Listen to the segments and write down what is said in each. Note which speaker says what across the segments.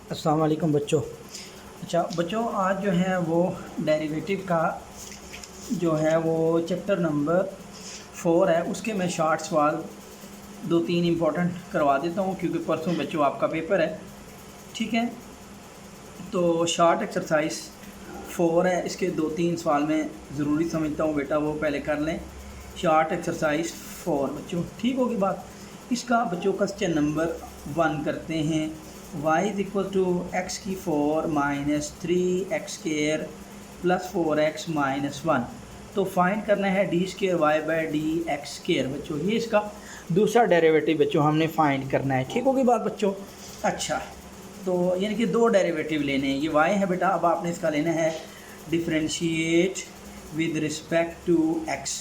Speaker 1: अस्सलाम वालेकुम बच्चों। अच्छा बच्चों, आज जो है वो डेरिवेटिव का जो है वो चैप्टर नंबर 4 है, उसके मैं शार्ट सवाल 2-3 इम्पोर्टेंट करवा देता हूँ क्योंकि परसों बच्चों आपका पेपर है। ठीक है, तो शार्ट एक्सरसाइज 4 है, इसके 2-3 सवाल मैं ज़रूरी समझता हूँ बेटा वो पहले कर लें। शार्ट एक्सरसाइज 4 बच्चों, ठीक होगी बात। इसका बच्चों क्वेश्चन नंबर 1 करते हैं। y is equal to X की 4 minus 3x² plus 4x minus 1। तो फाइंड करना है d² y बाई dx² बच्चों। ये इसका दूसरा डेरिवेटिव बच्चों हमने फाइंड करना है, ठीक होगी बात बच्चों। अच्छा, तो यानी कि 2 डेरिवेटिव लेने हैं। ये y है बेटा, अब आपने इसका लेना है differentiate with respect to x।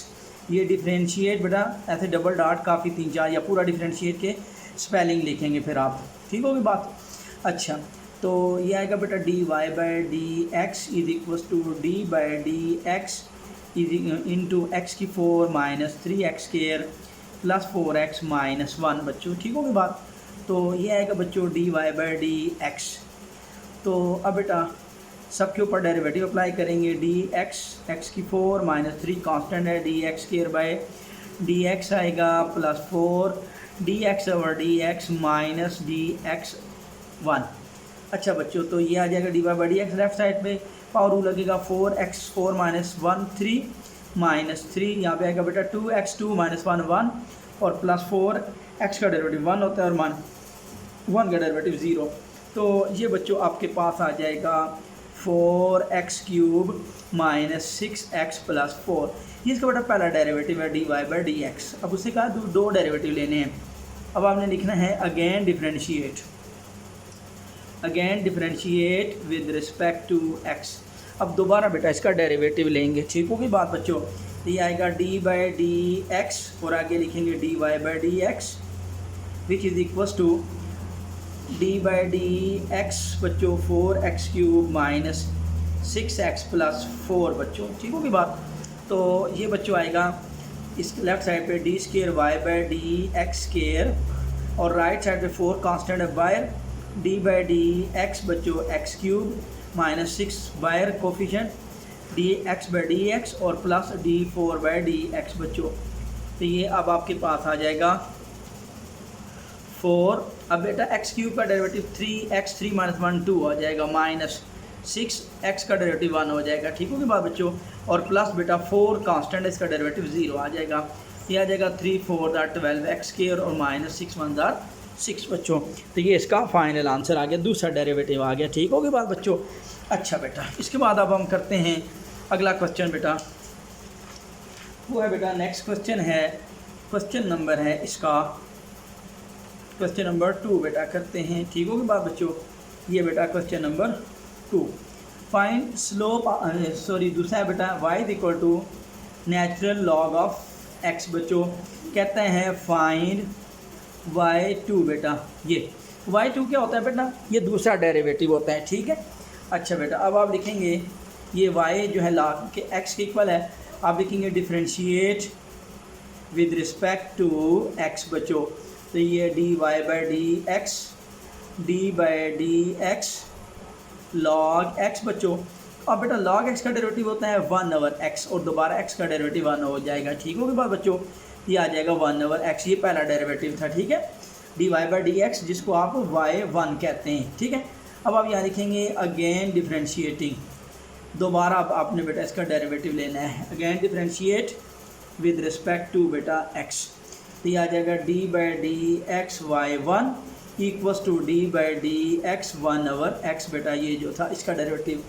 Speaker 1: ये डिफरेंशिएट बेटा ऐसे डबल डॉट काफ़ी 3-4 या पूरा डिफरेंशिएट के स्पेलिंग लिखेंगे फिर आप, ठीक होगी बात। अच्छा, तो ये आएगा बेटा dy by D X is equal to D by D X is into X की 4 minus 3x² plus 4x minus 1 बच्चों, ठीक होगी बात। तो ये आएगा बच्चों dy बाई डी एक्स। तो अब बेटा सबके ऊपर डेरिवेटिव अप्लाई करेंगे। डी एक्स की 4 माइनस 3 कांस्टेंट है, dx² बाई डी एक्स आएगा plus 4 dx over dx minus dx1। अच्छा बच्चों, तो ये आ जाएगा D by D x left side पे, पावर रूल लगेगा 4x4 माइनस 1 3 माइनस 3, यहाँ पे आएगा बेटा 2x2 माइनस 1 1 और प्लस 4x का डेरिवेटिव 1 होता है और 1 का डेरिवेटिव 0। तो ये बच्चों आपके पास आ जाएगा 4x³ माइनस 6x प्लस 4। ये इसका बेटा पहला डेरिवेटिव है dy बाई डी एक्स। अब उससे कहा 2 डेरिवेटिव लेने हैं। अब आपने लिखना है again differentiate with respect to x। अब दोबारा बेटा इसका डेरिवेटिव लेंगे, ठीक होगी बात बच्चों। तो ये आएगा डी बाई डी एक्स और आगे लिखेंगे dy by D X which is equal to D by D x बच्चों 4x³ माइनस 6x प्लस 4 बच्चों, ठीक होगी बात। तो ये बच्चों आएगा इस लेफ्ट साइड पे d² y by D x² और राइट साइड पे 4 कांस्टेंट है बायर डी बाई डी एक्स बच्चों x³ माइनस 6 बायर coefficient dx by D x और plus d4 by D x बच्चों। तो ये अब आपके पास आ जाएगा 4। अब बेटा x³ का डेरिवेटिव 3x3 माइनस 1 2 हो जाएगा माइनस 6x का डेरिवेटिव 1 हो जाएगा, ठीक होगी बात बच्चों। और प्लस बेटा 4 कांस्टेंट इसका डेरिवेटिव 0 आ जाएगा। ये आ जाएगा 3 4 12x² और माइनस 6 1 6 बच्चों। तो ये इसका फाइनल आंसर आ गया, दूसरा डेरिवेटिव आ गया, ठीक होगी बात बच्चों। अच्छा बेटा, इसके बाद अब हम करते हैं अगला क्वेश्चन बेटा, वो है बेटा नेक्स्ट क्वेश्चन है, क्वेश्चन नंबर है इसका क्वेश्चन नंबर 2 बेटा करते हैं, ठीक होगी बात बच्चों। ये बेटा क्वेश्चन नंबर 2 फाइंड स्लोप दूसरा है बेटा y is equal to natural log of x बच्चों। कहते हैं फाइंड y2 बेटा। ये y2 क्या होता है बेटा, ये दूसरा डेरिवेटिव होता है, ठीक है। अच्छा बेटा, अब आप लिखेंगे ये y जो है लॉग के x के इक्वल है, आप लिखेंगे differentiate with respect to x बच्चों। तो ये dy by D X log x बच्चों। अब बेटा log x का डेरिवेटिव होता है 1 ओवर x और दोबारा x का डेरिवेटिव 1 हो जाएगा, ठीक होगी बात बच्चों। ये आ जाएगा 1 ओवर x, ये पहला डेरिवेटिव था, ठीक है। dy बाई डी एक्स जिसको आप y1 कहते हैं, ठीक है। अब आप यहाँ लिखेंगे अगेन डिफरेंशिएटिंग, दोबारा अब आपने बेटा इसका डेरिवेटिव लेना है। Again differentiate with respect to बेटा x। तो ये आ जाएगा D by D X y1 equals to D by D X 1 over x बेटा, ये जो था इसका डेरिवेटिव।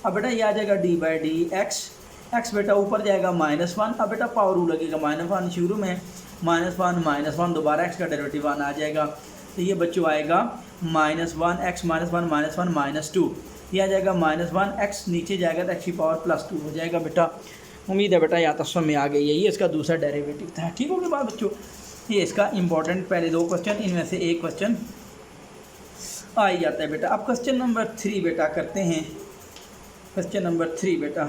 Speaker 1: अब बेटा ये आ जाएगा डी बाई डी एक्स बेटा ऊपर जाएगा -1। अब बेटा पावर रूल लगेगा -1 शुरू में -1 दोबारा x का डेरिवेटिव 1 आ जाएगा। तो ये बच्चों आएगा -1x -1 -2। ये आ जाएगा -1x, नीचे जाएगा तो x की पावर +2 हो जाएगा बेटा। उम्मीद है बेटा या तो समझ में आ गई है, ये इसका दूसरा डेरिवेटिव था, ठीक होगी बात बच्चों। ये इसका इंपॉर्टेंट पहले 2 क्वेश्चन, इनमें से एक क्वेश्चन आ ही जाता है बेटा। अब क्वेश्चन नंबर 3 बेटा करते हैं। क्वेश्चन नंबर 3 बेटा,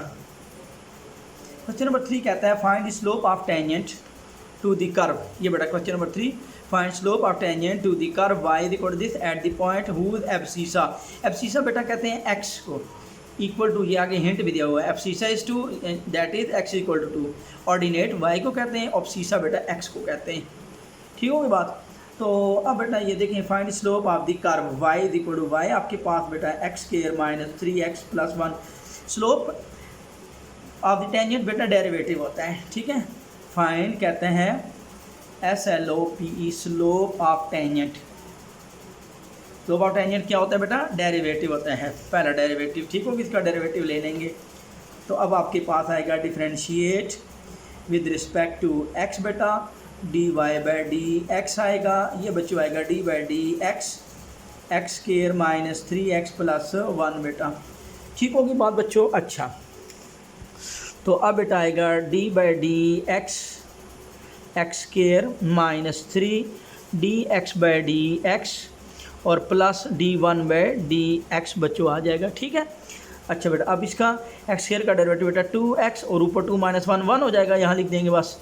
Speaker 1: क्वेश्चन नंबर 3 कहता है find the slope of tangent to the curve. ये बेटा question number 3 find slope of tangent to the curve y is equal to this at the point whose abscissa. Abscissa बेटा कहते हैं x को, equal to, ये आगे hint भी दिया हुआ है, abscissa is 2 that is x equal to 2। Ordinate y को कहते हैं, ऑब्सिसा बेटा x को कहते हैं। ठीक होगी बात। तो अब बेटा ये देखें, find slope of the curve y is equal to y, आपके पास बेटा x square minus 3x plus 1। Slope of the tangent बेटा डेरिवेटिव होता है, ठीक है। फाइंड कहते हैं SLOPE, slope of tangent. Slope of tangent क्या होता है बेटा? डेरिवेटिव होता है, पहला डेरिवेटिव। ठीक होगी, इसका डेरिवेटिव ले लेंगे। तो अब आपके पास आएगा differentiate with respect to x बेटा, dy बाई डी एक्स आएगा, ये बच्चों आएगा d by D x square minus 3x plus 1 बेटा। ठीक होगी बात बच्चों। अच्छा, तो अब बेटा आएगा d by D x square minus 3 by D x और plus d1 by D x बच्चों आ जाएगा। ठीक है। अच्छा बेटा, अब इसका एक्स स्क्वायर का डेरिवेटिव बेटा 2x और ऊपर 2 माइनस 1 1 हो जाएगा, यहाँ लिख देंगे बस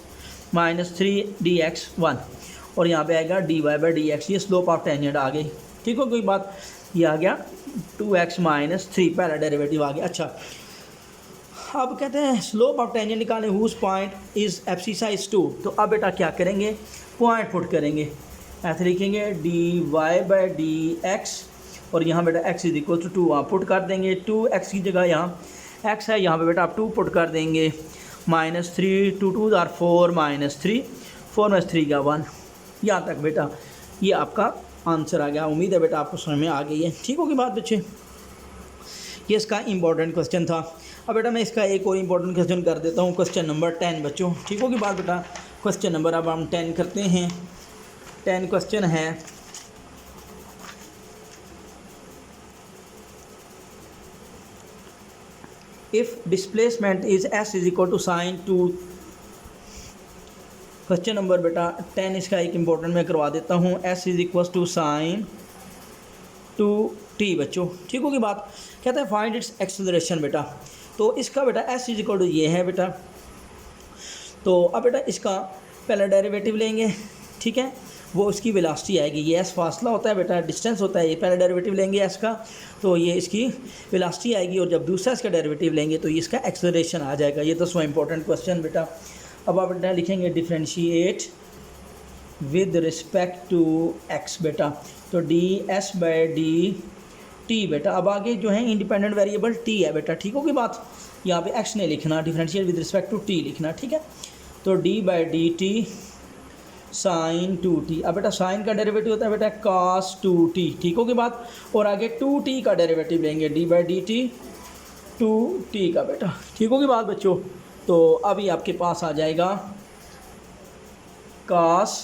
Speaker 1: माइनस 3dx 1 और यहाँ पे आएगा dy बाई डी एक्स। ये स्लोप ऑफ टेंजेंट आ गई। ठीक हो कोई बात, ये आ गया 2x माइनस 3, पहला डेरिवेटिव आ गया। अच्छा, अब कहते हैं स्लोप ऑफ टेंजेंट निकालें, whose point is abscissa is 2। तो अब बेटा क्या करेंगे, पॉइंट पुट करेंगे, ऐसे लिखेंगे dy बाई डी एक्स और यहाँ बेटा x इज इक्वल टू 2 वहाँ पुट कर देंगे। 2x की जगह यहाँ x है, यहाँ पे बेटा आप 2 पुट कर देंगे, माइनस 3 2 2 आर 4 माइनस 3 4 माइनस 3 का 1। यहाँ तक बेटा ये आपका आंसर आ गया। उम्मीद है बेटा आपको समझ में आ गई है। ठीक होगी बात बच्चे, ये इसका इम्पोर्टेंट क्वेश्चन था। अब बेटा मैं इसका एक और इम्पोर्टेंट क्वेश्चन कर देता हूँ, क्वेश्चन नंबर 10 बच्चों। ठीक होगी बात बेटा, क्वेश्चन नंबर अब हम 10 करते हैं। 10 क्वेश्चन है, if displacement is s is equal to sine 2। Question number बेटा 10 इसका एक इम्पोर्टेंट मैं करवा देता हूँ, s is equal to sine 2t बच्चों। ठीक होगी बात। कहता है फाइंड इट्स एक्सेलरेशन बेटा। तो इसका बेटा s इज इक्वल टू ये है बेटा। तो अब बेटा इसका पहला डेरिवेटिव लेंगे, ठीक है, वो इसकी वेलोसिटी आएगी। ये s फासला होता है बेटा, डिस्टेंस होता है। ये पहला डेरिवेटिव लेंगे s का, तो ये इसकी वेलोसिटी आएगी और जब दूसरा इसका डेरिवेटिव लेंगे तो ये इसका एक्सेलरेशन आ जाएगा। ये तो सो इम्पोर्टेंट क्वेश्चन बेटा। अब आप बेटा लिखेंगे differentiate with respect to x बेटा, तो ds बाई डी टी बेटा। अब आगे जो है इंडिपेंडेंट वेरिएबल t है बेटा। ठीक होगी बात, यहाँ पे x नहीं लिखना, differentiate with respect to t लिखना। ठीक है, तो d by d t sine 2t। अब बेटा साइन का डेरिवेटिव होता है बेटा cos 2t। ठीक होगी बात, और आगे 2t का डेरिवेटिव लेंगे, d by d T 2t का बेटा। ठीक होगी बात बच्चों। तो अभी आपके पास आ जाएगा cos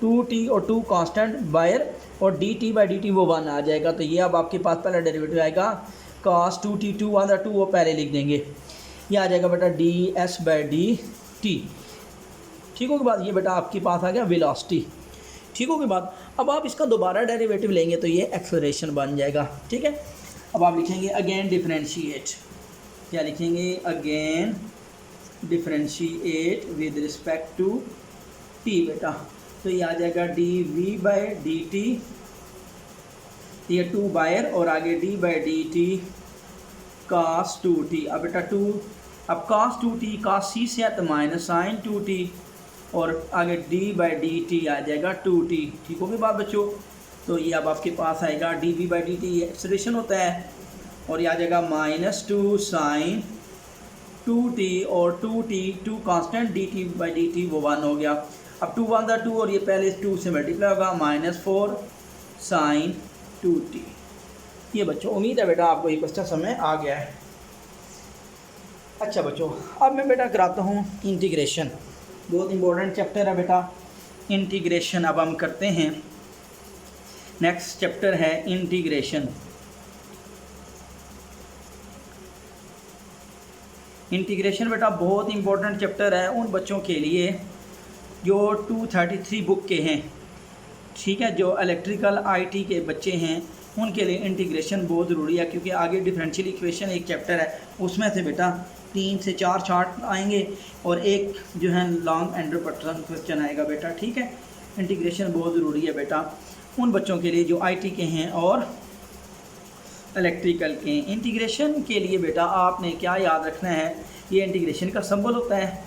Speaker 1: 2t और 2 कांस्टेंट बायर और dt बाई डी टी वो 1 आ जाएगा। तो ये अब आपके पास पहला डेरिवेटिव आएगा cos 2t 2 1 2 वो पहले लिख देंगे, ये आ जाएगा बेटा ds बाई डी टी। ठीक होगी बात, ये बेटा आपके पास आ गया वेलोसिटी। ठीक होगी बात। अब आप इसका दोबारा डेरिवेटिव लेंगे तो ये एक्सेलरेशन बन जाएगा। ठीक है, अब आप लिखेंगे अगेन डिफरेंशिएट, क्या लिखेंगे, again differentiate with respect to t बेटा। तो ये आ जाएगा dv बाई डी टी, ये 2 बायर और आगे d by d T cos 2t। अब बेटा 2, अब cos 2t cos c से तो माइनस साइन 2t और आगे d बाई डी टी आ जाएगा 2t। ठीक होगी बात बच्चों। तो ये अब आपके पास आएगा dv बाई डी टी, ये एक्सेलरेशन होता है, और ये आ जाएगा माइनस 2 साइन 2t और 2 constant dt by d T वो 1 हो गया। अब 2 1 2 और ये पहले 2 से मल्टीप्लाई होगा, माइनस 4 साइन 2t। ये बच्चों उम्मीद है बेटा आपको ये क्वेश्चन समझ में आ गया है। अच्छा बच्चों, अब मैं बेटा कराता हूँ इंटीग्रेशन, बहुत इंपॉर्टेंट चैप्टर है बेटा इंटीग्रेशन। अब हम करते हैं, नेक्स्ट चैप्टर है इंटीग्रेशन। इंटीग्रेशन बेटा बहुत इंपॉर्टेंट चैप्टर है उन बच्चों के लिए जो 233 बुक के हैं। ठीक है, जो इलेक्ट्रिकल आईटी के बच्चे हैं उनके लिए इंटीग्रेशन बहुत ज़रूरी है, क्योंकि आगे डिफरेंशियल इक्वेशन एक चैप्टर है, उसमें से बेटा 3 से 4 चार्ट आएंगे और एक जो है लॉन्ग एंडर पैटर्न क्वेश्चन आएगा बेटा। ठीक है, इंटीग्रेशन बहुत ज़रूरी है बेटा उन बच्चों के लिए जो आईटी के हैं और इलेक्ट्रिकल के। इंटीग्रेशन के लिए बेटा आपने क्या याद रखना है, ये इंटीग्रेशन का सिंबल होता है,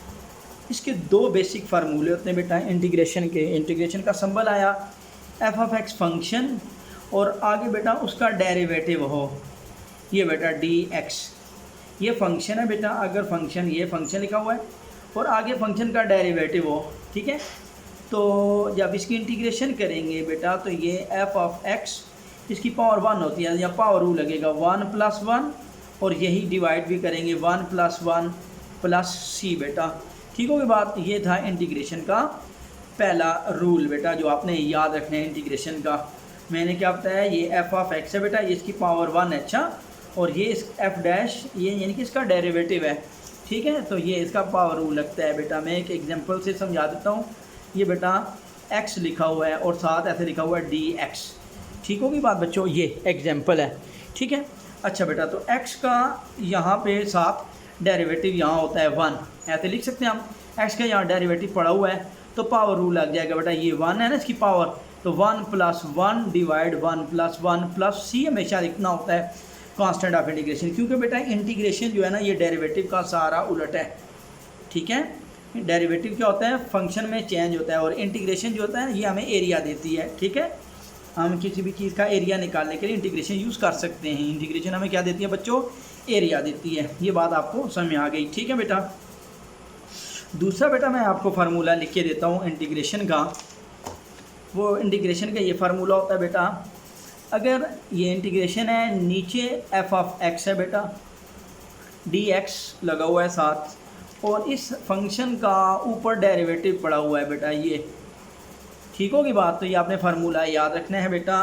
Speaker 1: इसके दो बेसिक फार्मूले होते हैं बेटा इंटीग्रेशन के। इंटीग्रेशन का सिंबल आया एफ ऑफ एक्स फंक्शन और आगे बेटा उसका डेरिवेटिव हो, ये बेटा डी एक्स, ये फंक्शन है बेटा। अगर फंक्शन, ये फंक्शन लिखा हुआ है और आगे फंक्शन का डेरिवेटिव हो, ठीक है, तो जब इसकी इंटीग्रेशन करेंगे बेटा तो ये एफ ऑफ एक्स, इसकी पावर 1 होती है या पावर रूल लगेगा 1 + 1 और यही डिवाइड भी करेंगे 1 + 1 + c बेटा। ठीक होगी बात। ये था इंटीग्रेशन का पहला रूल बेटा जो आपने याद रखना है इंटीग्रेशन का। मैंने क्या बताया, ये एफ ऑफ एक्स है बेटा, ये इसकी पावर 1 है, अच्छा, और ये इस एफ डैश ये यानी कि इसका डेरिवेटिव है, ठीक है, तो ये इसका पावर रूल लगता है बेटा। मैं एक एग्जांपल से समझा देता हूँ। ये बेटा x लिखा हुआ है और साथ ऐसे लिखा हुआ है dx, ठीक होगी बात बच्चों, ये एग्जांपल है, ठीक है। अच्छा बेटा, तो x का यहाँ पे साथ डेरिवेटिव यहाँ होता है 1, ऐसे लिख सकते हैं हम। x का यहाँ डेरिवेटिव पड़ा हुआ है तो पावर रूल लग जाएगा बेटा, ये 1 है ना इसकी पावर, तो 1 + 1 डिवाइड 1 + 1 + c हमेशा लिखना होता है कांस्टेंट ऑफ इंटीग्रेशन, क्योंकि बेटा इंटीग्रेशन जो है ना ये डेरिवेटिव का सारा उलट है, ठीक है। डेरिवेटिव क्या होता है, फंक्शन में चेंज होता है, और इंटीग्रेशन जो होता है ये हमें एरिया देती है, ठीक है। हम किसी भी चीज़ का एरिया निकालने के लिए इंटीग्रेशन यूज़ कर सकते हैं। इंटीग्रेशन हमें क्या देती है बच्चों, एरिया देती है। ये बात आपको समझ में आ गई, ठीक है बेटा। दूसरा बेटा मैं आपको फार्मूला लिख के देता हूँ इंटीग्रेशन का। वो इंटीग्रेशन का ये फार्मूला होता है बेटा, अगर ये इंटीग्रेशन है, नीचे एफ ऑफ एक्स है बेटा, डी एक्स लगा हुआ है साथ, और इस फंक्शन का ऊपर डेरिवेटिव पड़ा हुआ है बेटा, ये ठीक होगी बात। तो ये आपने फार्मूला याद रखना है बेटा।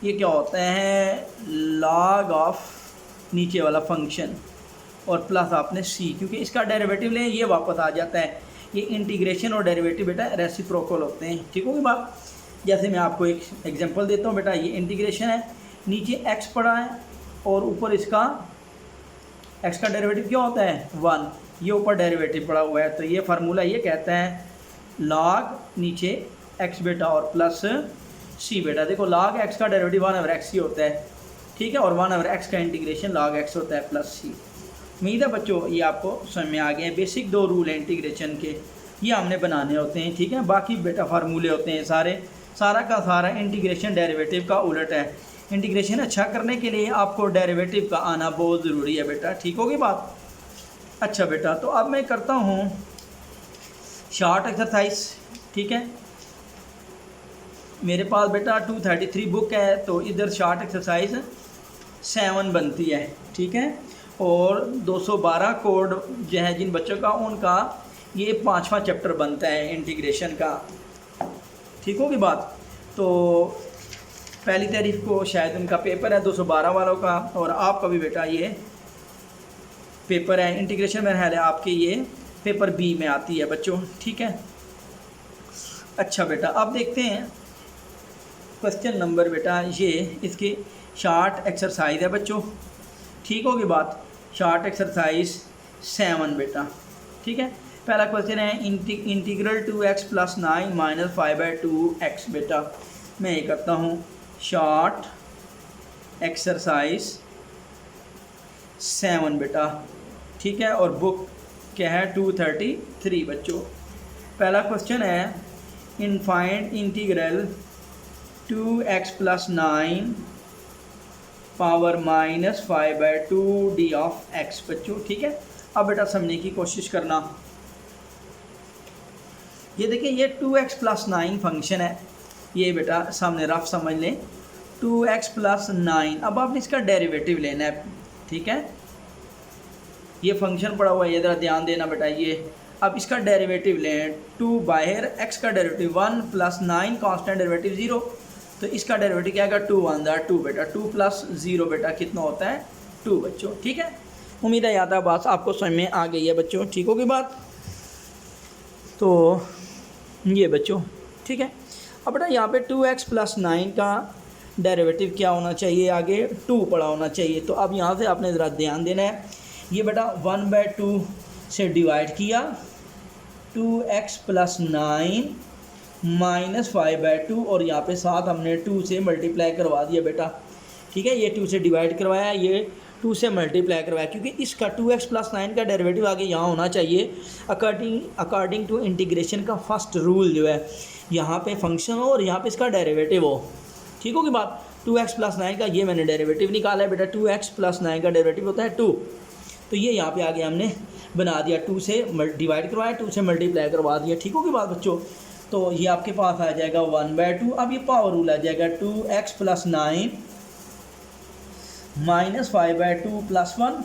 Speaker 1: ये क्या होता है, लॉग ऑफ नीचे वाला फंक्शन और प्लस आपने सी, क्योंकि इसका डेरिवेटिव लें ये वापस आ जाता है। ये इंटीग्रेशन और डेरिवेटिव बेटा रेसिप्रोकल होते हैं, ठीक होगी बात। जैसे मैं आपको एक एग्जांपल देता हूँ बेटा, ये इंटीग्रेशन है, नीचे x पड़ा है और ऊपर इसका x का डेरिवेटिव क्या होता है 1, ये ऊपर डेरिवेटिव पड़ा हुआ है। तो ये फार्मूला ये कहता है log नीचे x बेटा और प्लस c बेटा। देखो log x का डेरिवेटिव 1/x ही होता है, ठीक है, और 1/x का इंटीग्रेशन log x होता है प्लस c। उम्मीद है बच्चों ये आपको समझ में आ गए हैं। बेसिक 2 रूल हैं इंटीग्रेशन के, ये हमने बनाने होते हैं, ठीक है। बाकी बेटा फार्मूले होते हैं सारा का सारा इंटीग्रेशन डेरिवेटिव का उलट है। इंटीग्रेशन अच्छा करने के लिए आपको डेरिवेटिव का आना बहुत ज़रूरी है बेटा, ठीक होगी बात। अच्छा बेटा, तो अब मैं करता हूँ शॉर्ट एक्सरसाइज, ठीक है। मेरे पास बेटा 233 बुक है, तो इधर शॉर्ट एक्सरसाइज 7 बनती है, ठीक है, और 212 कोड जो है जिन बच्चों का, उनका ये 5वां चैप्टर बनता है इंटीग्रेशन का, ठीक होगी बात। तो पहली तारीख को शायद उनका पेपर है 212 वालों का, और आपका भी बेटा ये पेपर है इंटीग्रेशन में है, आपके ये पेपर बी में आती है बच्चों, ठीक है। अच्छा बेटा, अब देखते हैं क्वेश्चन नंबर बेटा, ये इसकी शॉर्ट एक्सरसाइज है बच्चों, ठीक होगी बात। शॉर्ट एक्सरसाइज 7 बेटा, ठीक है। पहला क्वेश्चन है इंटीग्रल 2x + 9 - 5/2x बेटा। मैं ये करता हूँ शॉर्ट एक्सरसाइज 7 बेटा, ठीक है, और बुक क्या है 233 बच्चों। पहला क्वेश्चन है find integral 2x + 9 power -5/2d of x बच्चों, ठीक है। अब बेटा समझने की कोशिश करना। ये देखिए, ये 2x + 9 फंक्शन है, ये बेटा सामने रफ समझ लें, 2x + 9। अब आपने इसका डेरिवेटिव लेना है, ठीक है। ये फंक्शन पड़ा हुआ है, ये ज़रा ध्यान देना बेटा। ये अब इसका डेरिवेटिव लें, 2 बाहर x का डेरिवेटिव 1 + 9 कांस्टेंट डेरिवेटिव 0, तो इसका डेरिवेटिव क्या आएगा 2 1 2 बेटा, 2 + 0 बेटा कितना होता है 2 बच्चों, ठीक है। उम्मीद है याद है बात आपको समझ में आ गई है बच्चों, ठीक होगी बात। तो ये बच्चों, ठीक है। अब बेटा यहाँ पे 2x + 9 का डेरिवेटिव क्या होना चाहिए, आगे 2 पड़ा होना चाहिए। तो अब यहाँ से आपने ज़रा ध्यान देना है, ये बेटा 1/2 से डिवाइड किया, 2x + 9 -5/2 और यहाँ पे साथ हमने 2 से मल्टीप्लाई करवा दिया बेटा। ठीक है, ये 2 से डिवाइड करवाया, ये 2 से मल्टीप्लाई करवाया, क्योंकि इसका 2x + 9 का डेरिवेटिव आगे यहाँ होना चाहिए अकॉर्डिंग टू इंटीग्रेशन का फर्स्ट रूल जो है, यहाँ पे फंक्शन हो और यहाँ पे इसका डेरिवेटिव हो। ठीक होगी बात। 2x + 9 का ये मैंने डेरिवेटिव निकाला है बेटा, 2x + 9 का डेरिवेटिव होता है 2, तो ये यहाँ पे आगे हमने बना दिया, 2 से डिवाइड करवाया, 2 से मल्टीप्लाई करवा दिया। ठीक होगी बात बच्चों। तो ये आपके पास आ जाएगा 1/2। अब ये पावर रूल आ जाएगा, 2x + 9 -5/2 + 1,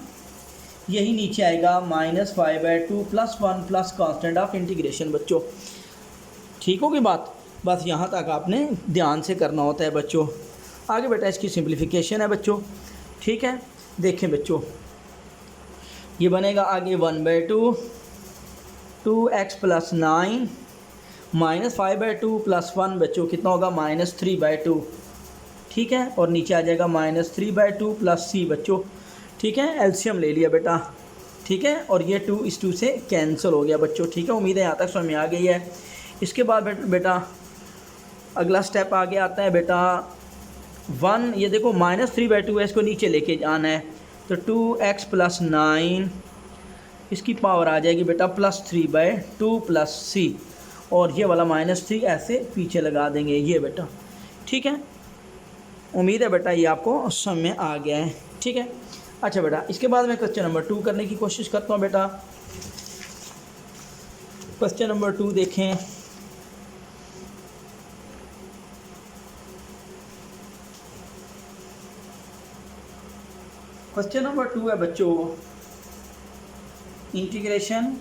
Speaker 1: यही नीचे आएगा -5/2 + 1 प्लस कांस्टेंट ऑफ इंटीग्रेशन बच्चों। ठीक होगी बात। बस यहाँ तक आपने ध्यान से करना होता है बच्चों। आगे बेटा इसकी सिंप्लीफिकेशन है बच्चों। ठीक है, देखें बच्चों, ये बनेगा आगे 1/2 2x + 9 -5/2 + 1 बच्चों कितना होगा -3/2। ठीक है, और नीचे आ जाएगा -3/2 + c बच्चों। ठीक है, एलसीएम ले लिया बेटा। ठीक है, और ये 2 इस 2 से कैंसिल हो गया बच्चों। ठीक है, उम्मीद है यहाँ तक समझ में आ गई है। इसके बाद बेटा अगला स्टेप आगे आता है बेटा 1, ये देखो -3/2 है, इसको नीचे लेके जाना है, तो 2x + 9 इसकी पावर आ जाएगी बेटा +3/2 + c, और ये वाला -3 ऐसे पीछे लगा देंगे ये बेटा। ठीक है, उम्मीद है बेटा ये आपको समझ में आ गया है। ठीक है, अच्छा बेटा इसके बाद मैं क्वेश्चन नंबर 2 करने की कोशिश करता हूँ बेटा। क्वेश्चन नंबर 2 देखें। क्वेश्चन नंबर 2 है बच्चों, इंटीग्रेशन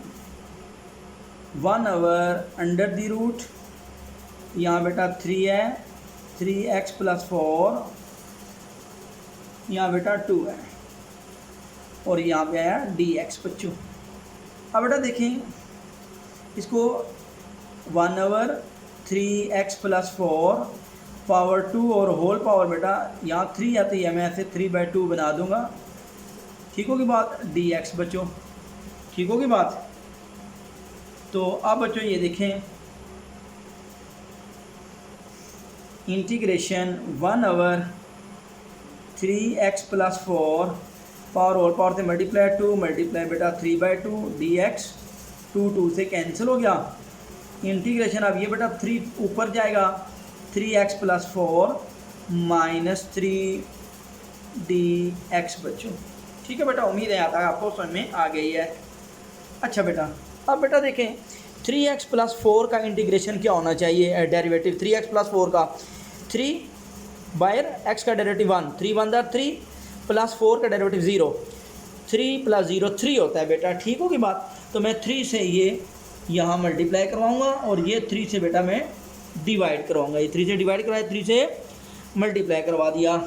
Speaker 1: 1/√, यहाँ बेटा 3 है, 3x + 4, यहाँ बेटा 2 है, और यहाँ पे आया dx बच्चों। अब बेटा देखें इसको 1/3x + 4 पावर 2 और होल पावर बेटा यहाँ 3 आती है, मैं ऐसे 3/2 बना दूंगा। ठीक होगी बात, dx बच्चों। ठीक होगी बात। तो अब बच्चों ये देखें, इंटीग्रेशन 1/3x + 4 पावर और पावर से मल्टीप्लाई 2 मल्टीप्लाई बेटा 3/2 dx, 2 से कैंसिल हो गया। इंटीग्रेशन अब ये बेटा 3 ऊपर जाएगा, 3x + 4 -3 dx बच्चों। ठीक है बेटा, उम्मीद है आता है आपको समझ में आ गई है। अच्छा बेटा, अब बेटा देखें 3x + 4 का इंटीग्रेशन क्या होना चाहिए, डेरिवेटिव 3x + 4 का, 3/x का डेरिवेटिव 1, 3 × 1 = 3 + 4 का डेरिवेटिव 0, 3 + 0 3 होता है बेटा। ठीक होगी बात। तो मैं 3 से ये यहाँ मल्टीप्लाई करवाऊँगा, और ये 3 से बेटा मैं डिवाइड करवाऊँगा। ये 3 से डिवाइड करवाया, 3 से मल्टीप्लाई करवा दिया।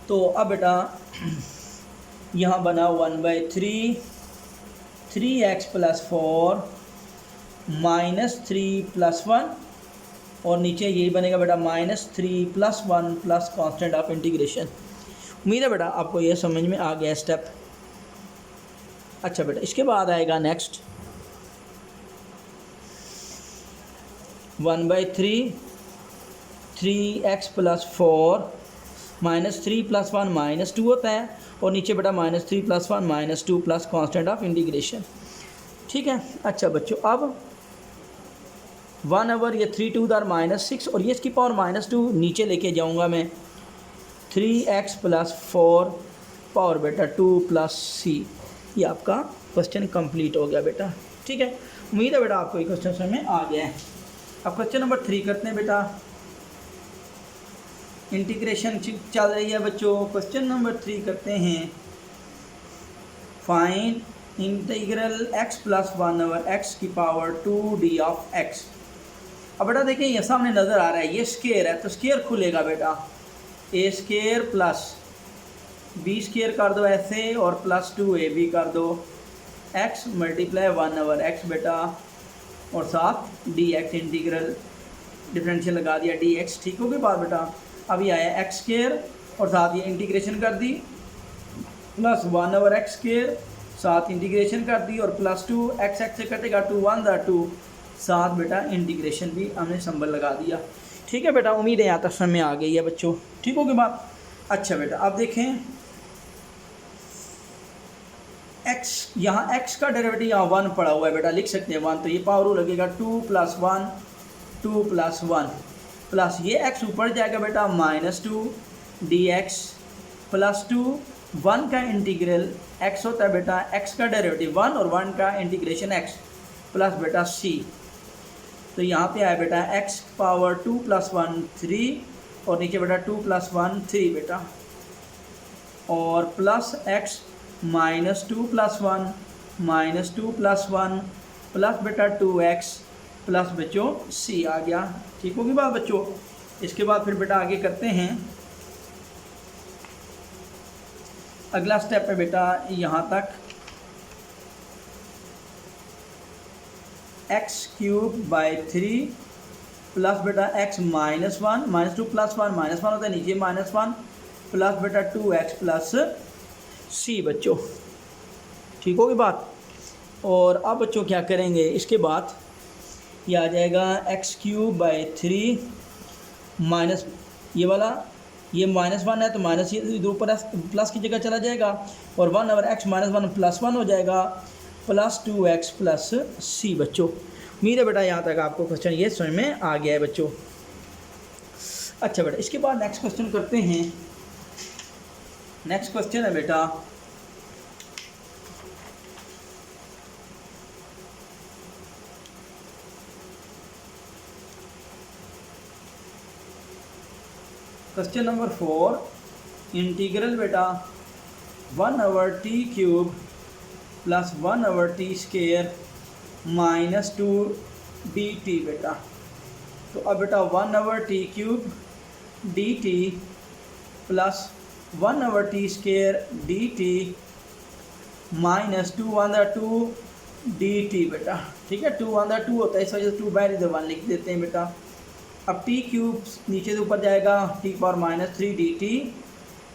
Speaker 1: तो अब बेटा यहाँ बना 1/3 3x + 4 -3 + 1, और नीचे यही बनेगा बेटा -3 + 1 प्लस कांस्टेंट ऑफ इंटीग्रेशन। उम्मीद है बेटा आपको ये समझ में आ गया स्टेप। अच्छा बेटा इसके बाद आएगा नेक्स्ट 1/3 3x + 4 -3 + 1 -2 होता है, और नीचे बेटा -3 + 1 -2 प्लस कांस्टेंट ऑफ इंटीग्रेशन। ठीक है, अच्छा बच्चों अब 1/, ये 3 × 2 = -6, और ये इसकी पावर -2 नीचे लेके जाऊंगा मैं, 3x + 4 पावर बेटा 2 + c। ये आपका क्वेश्चन कंप्लीट हो गया बेटा। ठीक है, उम्मीद है बेटा आपको ये क्वेश्चन समझ में आ गया है। अब क्वेश्चन नंबर 3 करते हैं बेटा। इंटीग्रेशन चल रही है बच्चों। क्वेश्चन नंबर 3 करते हैं, फाइंड इंटीग्रल x + 1/x की पावर 2d ऑफ x। अब बेटा देखिए ये सामने नज़र आ रहा है, ये स्केयर है, तो स्केयर खुलेगा बेटा, a² + b² कर दो ऐसे, और +2ab कर दो, x × 1/x बेटा, और साथ dx इंटीग्रल डिफरेंशियल लगा दिया dx। ठीक होगी बात बेटा। अभी आया x² और साथ ये इंटीग्रेशन कर दी, +1/x² साथ इंटीग्रेशन कर दी, और +2 x से कटेगा 2 × 1 = 2, साथ बेटा इंटीग्रेशन भी हमने सिंबल लगा दिया। ठीक है बेटा, उम्मीद है यहाँ तक समझ में आ गई है बच्चों। ठीक होगी बात। अच्छा बेटा अब देखें x, यहाँ x का डेरिवेटिव यहाँ 1 पड़ा हुआ है बेटा, लिख सकते हैं 1, तो ये पावर रूल लगेगा 2 + 1 2 + 1 प्लस ये x ऊपर जाएगा बेटा -2 dx प्लस 2 1 का इंटीग्रल x होता है बेटा, x का डेरिवेटिव 1 और 1 का इंटीग्रेशन x प्लस बेटा c। तो यहाँ पे आया बेटा x पावर 2 + 1 3 और नीचे बेटा 2 + 1 3 बेटा, और प्लस x -2 + 1 -2 + 1 प्लस बेटा 2x प्लस बच्चों c आ गया। ठीक होगी बात बच्चों। इसके बाद फिर बेटा आगे करते हैं, अगला स्टेप है बेटा यहाँ तक x³/3 प्लस बेटा x -1 -2 + 1 -1 होता है नीचे -1 प्लस बेटा 2x प्लस c बच्चों। ठीक होगी बात। और अब बच्चों क्या करेंगे, इसके बाद ये आ जाएगा x³/3 माइनस ये वाला, ये -1 है तो माइनस ये इधर ऊपर प्लस की जगह चला जाएगा, और 1/x -1 + 1 हो जाएगा प्लस 2x प्लस c बच्चों। उम्मीद है बेटा यहाँ तक आपको क्वेश्चन ये समझ में आ गया है बच्चों। अच्छा बेटा इसके बाद नेक्स्ट क्वेश्चन करते हैं। नेक्स्ट क्वेश्चन है बेटा क्वेश्चन नंबर 4, इंटीग्रल बेटा 1/t³ प्लस 1/t² -2 dt बेटा। तो अब बेटा 1/t³ dt plus 1/t² dt -2/2 dt बेटा। ठीक है, 2/2 होता है, इस वजह से 2/1 लिख देते हैं बेटा। अब t³ नीचे से ऊपर जाएगा t⁻³ dt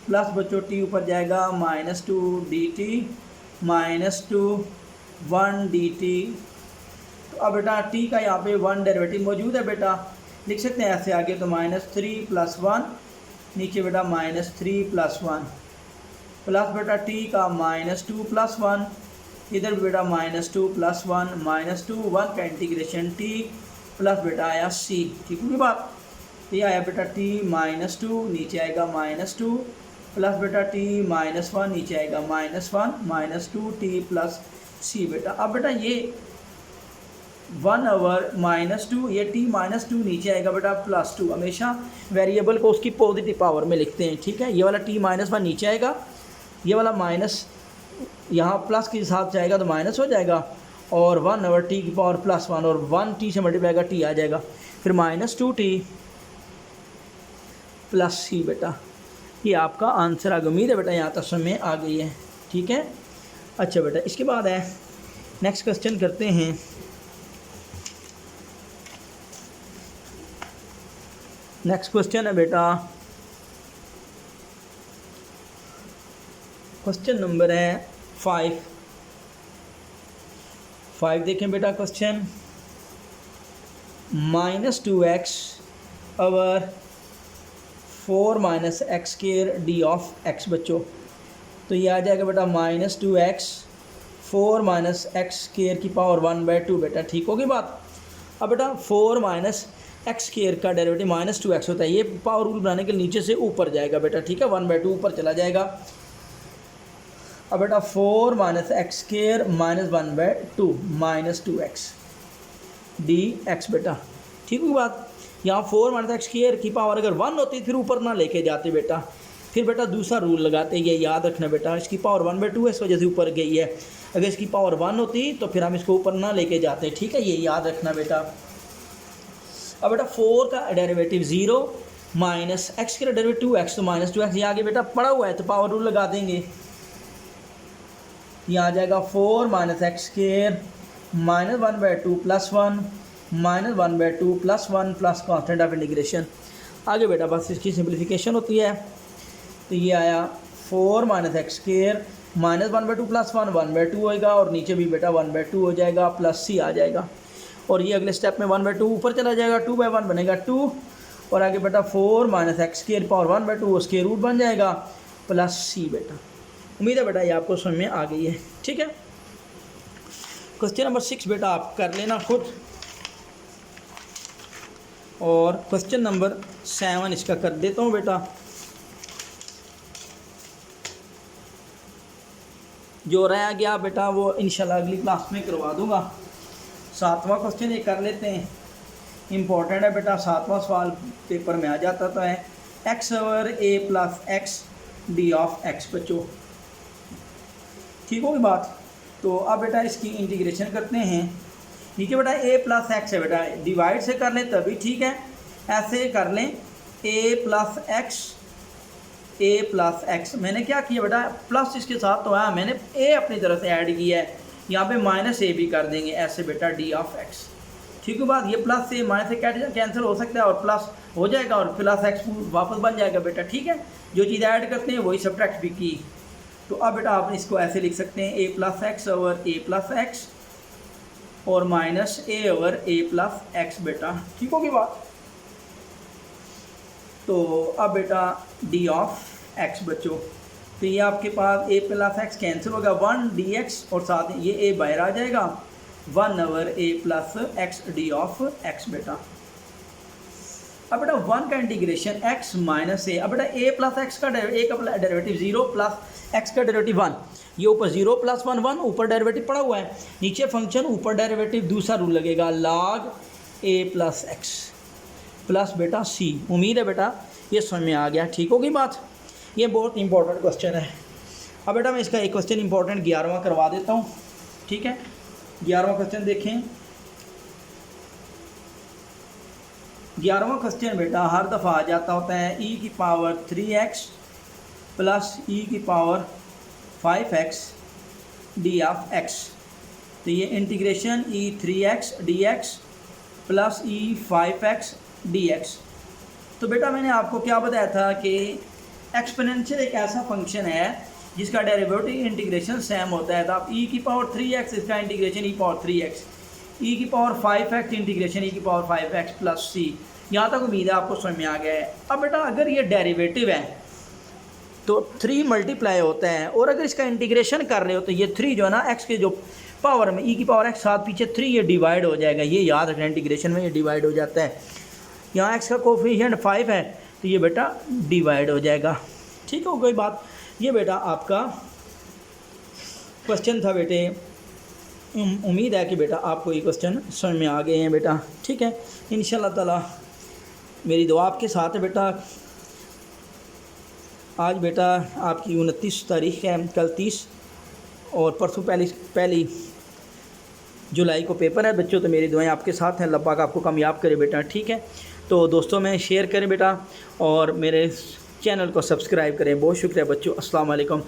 Speaker 1: प्लस बच्चों t ऊपर जाएगा -2 dt -2 1 dt। तो अब बेटा t का यहाँ पे 1 डेरिवेटिव मौजूद है बेटा, लिख सकते हैं ऐसे आगे, तो -3 + 1 नीचे बेटा -3 + 1 प्लस बेटा t का -2 + 1 इधर बेटा -2 + 1 -2 1 का इंटीग्रेशन t प्लस बेटा आया c। ठीक होगी बात। ये आया बेटा t -2 नीचे आएगा -2 प्लस बेटा t -1 नीचे आएगा -1 -2t प्लस c बेटा। अब बेटा ये 1/-2 ये t -2 नीचे आएगा बेटा +2। हमेशा वेरिएबल को उसकी पॉजिटिव पावर में लिखते हैं। ठीक है, ये वाला t -1 नीचे आएगा, ये वाला माइनस यहाँ प्लस के हिसाब से आएगा तो माइनस हो जाएगा, और 1/t⁻1 और 1t से मल्टीप्लाई का t आ जाएगा, फिर -2t प्लस c बेटा। ये आपका आंसर आ गया। उम्मीद है बेटा यहाँ तक समझ में आ गई है। ठीक है। अच्छा बेटा इसके बाद है नेक्स्ट क्वेश्चन करते हैं। नेक्स्ट क्वेश्चन है बेटा क्वेश्चन नंबर है 5 देखें बेटा question, -2x over 4 - x² d of x बच्चों। तो ये आ जाएगा बेटा -2x 4 - x² की पावर 1/2 बेटा। ठीक होगी बात। अब बेटा 4 - x² का डेरिवेटिव -2x होता है, ये पावर रूल बनाने के नीचे से ऊपर जाएगा बेटा। ठीक है, 1/2 ऊपर चला जाएगा। अब बेटा 4 - x² -1/2 -2x dx बेटा। ठीक है बात। यहाँ 4 - x² की पावर अगर 1 होती फिर ऊपर ना लेके जाते बेटा, फिर बेटा दूसरा रूल लगाते। ये याद रखना बेटा, इसकी पावर 1/2 है, इस वजह से ऊपर गई है। अगर इसकी पावर 1 होती तो फिर हम इसको ऊपर ना लेके जाते। ठीक है, ये याद रखना बेटा। अब बेटा 4 का डेरिवेटिव 0 माइनस x का डेरिवेटिव 2x, तो -2x ये आगे बेटा पड़ा हुआ है तो पावर रूल लगा देंगे। ये आ जाएगा 4 - x² -1/2 + 1 -1/2 + 1 plus constant of integration. आगे बेटा बस इसकी सिंप्लीफिकेशन होती है। तो ये आया 4 - x² -1/2 + 1 1/2 होएगा, और नीचे भी बेटा 1/2 हो जाएगा, प्लस c आ जाएगा। और ये अगले स्टेप में 1/2 ऊपर चला जाएगा, 2/1 बनेगा 2, और आगे बेटा 4 माइनस एक्स स्क्वायर पावर 1/2 वो स्क्वायर रूट बन जाएगा प्लस सी बेटा। उम्मीद है बेटा ये आपको समझ में आ गई है, ठीक है। क्वेश्चन नंबर 6 बेटा आप कर लेना खुद, और क्वेश्चन नंबर 7 इसका कर देता हूँ बेटा। जो रह गया बेटा वो इंशाल्लाह अगली क्लास में करवा दूंगा। 7वां क्वेश्चन ये कर लेते हैं, इम्पोर्टेंट है बेटा। 7वां सवाल पेपर में आ जाता तो है x over A plus x D of x बच्चों, ठीक होगी बात। तो अब बेटा इसकी इंटीग्रेशन करते हैं। ठीक है बेटा, ए प्लस एक्स है बेटा, डिवाइड से कर लें तभी ठीक है, ऐसे कर लें ए प्लस एक्स। मैंने क्या किया बेटा, प्लस इसके साथ तो है, मैंने ए अपनी तरफ से ऐड किया है, यहाँ पे माइनस ए भी कर देंगे ऐसे बेटा डी ऑफ एक्स, ठीक है बात। ये प्लस से माइनस से कैंसिल हो सकता है और प्लस हो जाएगा और प्लस एक्स वापस बन जाएगा बेटा, ठीक है। जो चीज़ ऐड करते हैं वही सब्ट्रैक्ट भी की। तो अब बेटा आप इसको ऐसे लिख सकते हैं ए प्लस एक्स ओवर ए प्लस एक्स और माइनस ए ओवर ए प्लस एक्स बेटा, ठीक होगी बात। तो अब बेटा डी ऑफ एक्स बच्चों, तो ये आपके पास ए प्लस एक्स कैंसिल होगा 1 डी एक्स और साथ ये ए बाहर आ जाएगा 1 over A plus x D of x बेटा। अब बेटा 1 का इंटीग्रेशन x माइनस ए। अब बेटा ए प्लस एक्स का ए का डेरिवेटिव 0 प्लस एक्स का डेरिवेटिव 1, ये ऊपर 0 प्लस 1 1 ऊपर डेरिवेटिव पड़ा हुआ है, नीचे फंक्शन ऊपर डेरिवेटिव दूसरा रूल लगेगा log ए प्लस एक्स प्लस बेटा सी। उम्मीद है बेटा ये समझ में आ गया, ठीक होगी बात। ये बहुत इंपॉर्टेंट क्वेश्चन है। अब बेटा मैं इसका एक क्वेश्चन इंपॉर्टेंट 11वां करवा देता हूँ, ठीक है। 11वां क्वेश्चन देखें। 11वां क्वेश्चन बेटा हर दफ़ा आ जाता होता है e की पावर 3x प्लस e की power 5x D of x। तो ये integration e 3x dx plus e 5x dx। तो बेटा मैंने आपको क्या बताया था कि एक्सपोनेंशियल एक ऐसा फंक्शन है जिसका डेरिवेटिव इंटीग्रेशन सेम होता है। तो आप e की पावर 3x इसका integration e power 3x, e की पावर 5x इंटीग्रेशन e की पावर 5x प्लस c। यहाँ तक उम्मीद है आपको समझ में आ गया है। अब बेटा अगर ये डेरिवेटिव है तो 3 मल्टीप्लाई होता है, और अगर इसका इंटीग्रेशन कर रहे हो तो ये 3 जो है ना x के जो पावर में e की पावर x साथ पीछे 3 ये डिवाइड हो जाएगा। ये याद रखना, इंटीग्रेशन में ये डिवाइड हो जाता है। यहाँ x का कोफिशिएंट 5 है तो ये बेटा डिवाइड हो जाएगा, ठीक हो गई बात। ये बेटा आपका क्वेश्चन था बेटे। उम्मीद है कि बेटा आपको ये क्वेश्चन समझ में आ गए हैं बेटा, ठीक है। इंशाल्लाह ताला मेरी दुआ आपके साथ है बेटा। आज बेटा आपकी 29 तारीख़ है, कल 30 और परसों पहली जुलाई को पेपर है बच्चों। तो मेरी दुआएं आपके साथ हैं, अल्लाह पाक आपको कामयाब करे बेटा, ठीक है। तो दोस्तों में शेयर करें बेटा और मेरे चैनल को सब्सक्राइब करें। बहुत शुक्रिया बच्चों, अस्सलाम वालेकुम।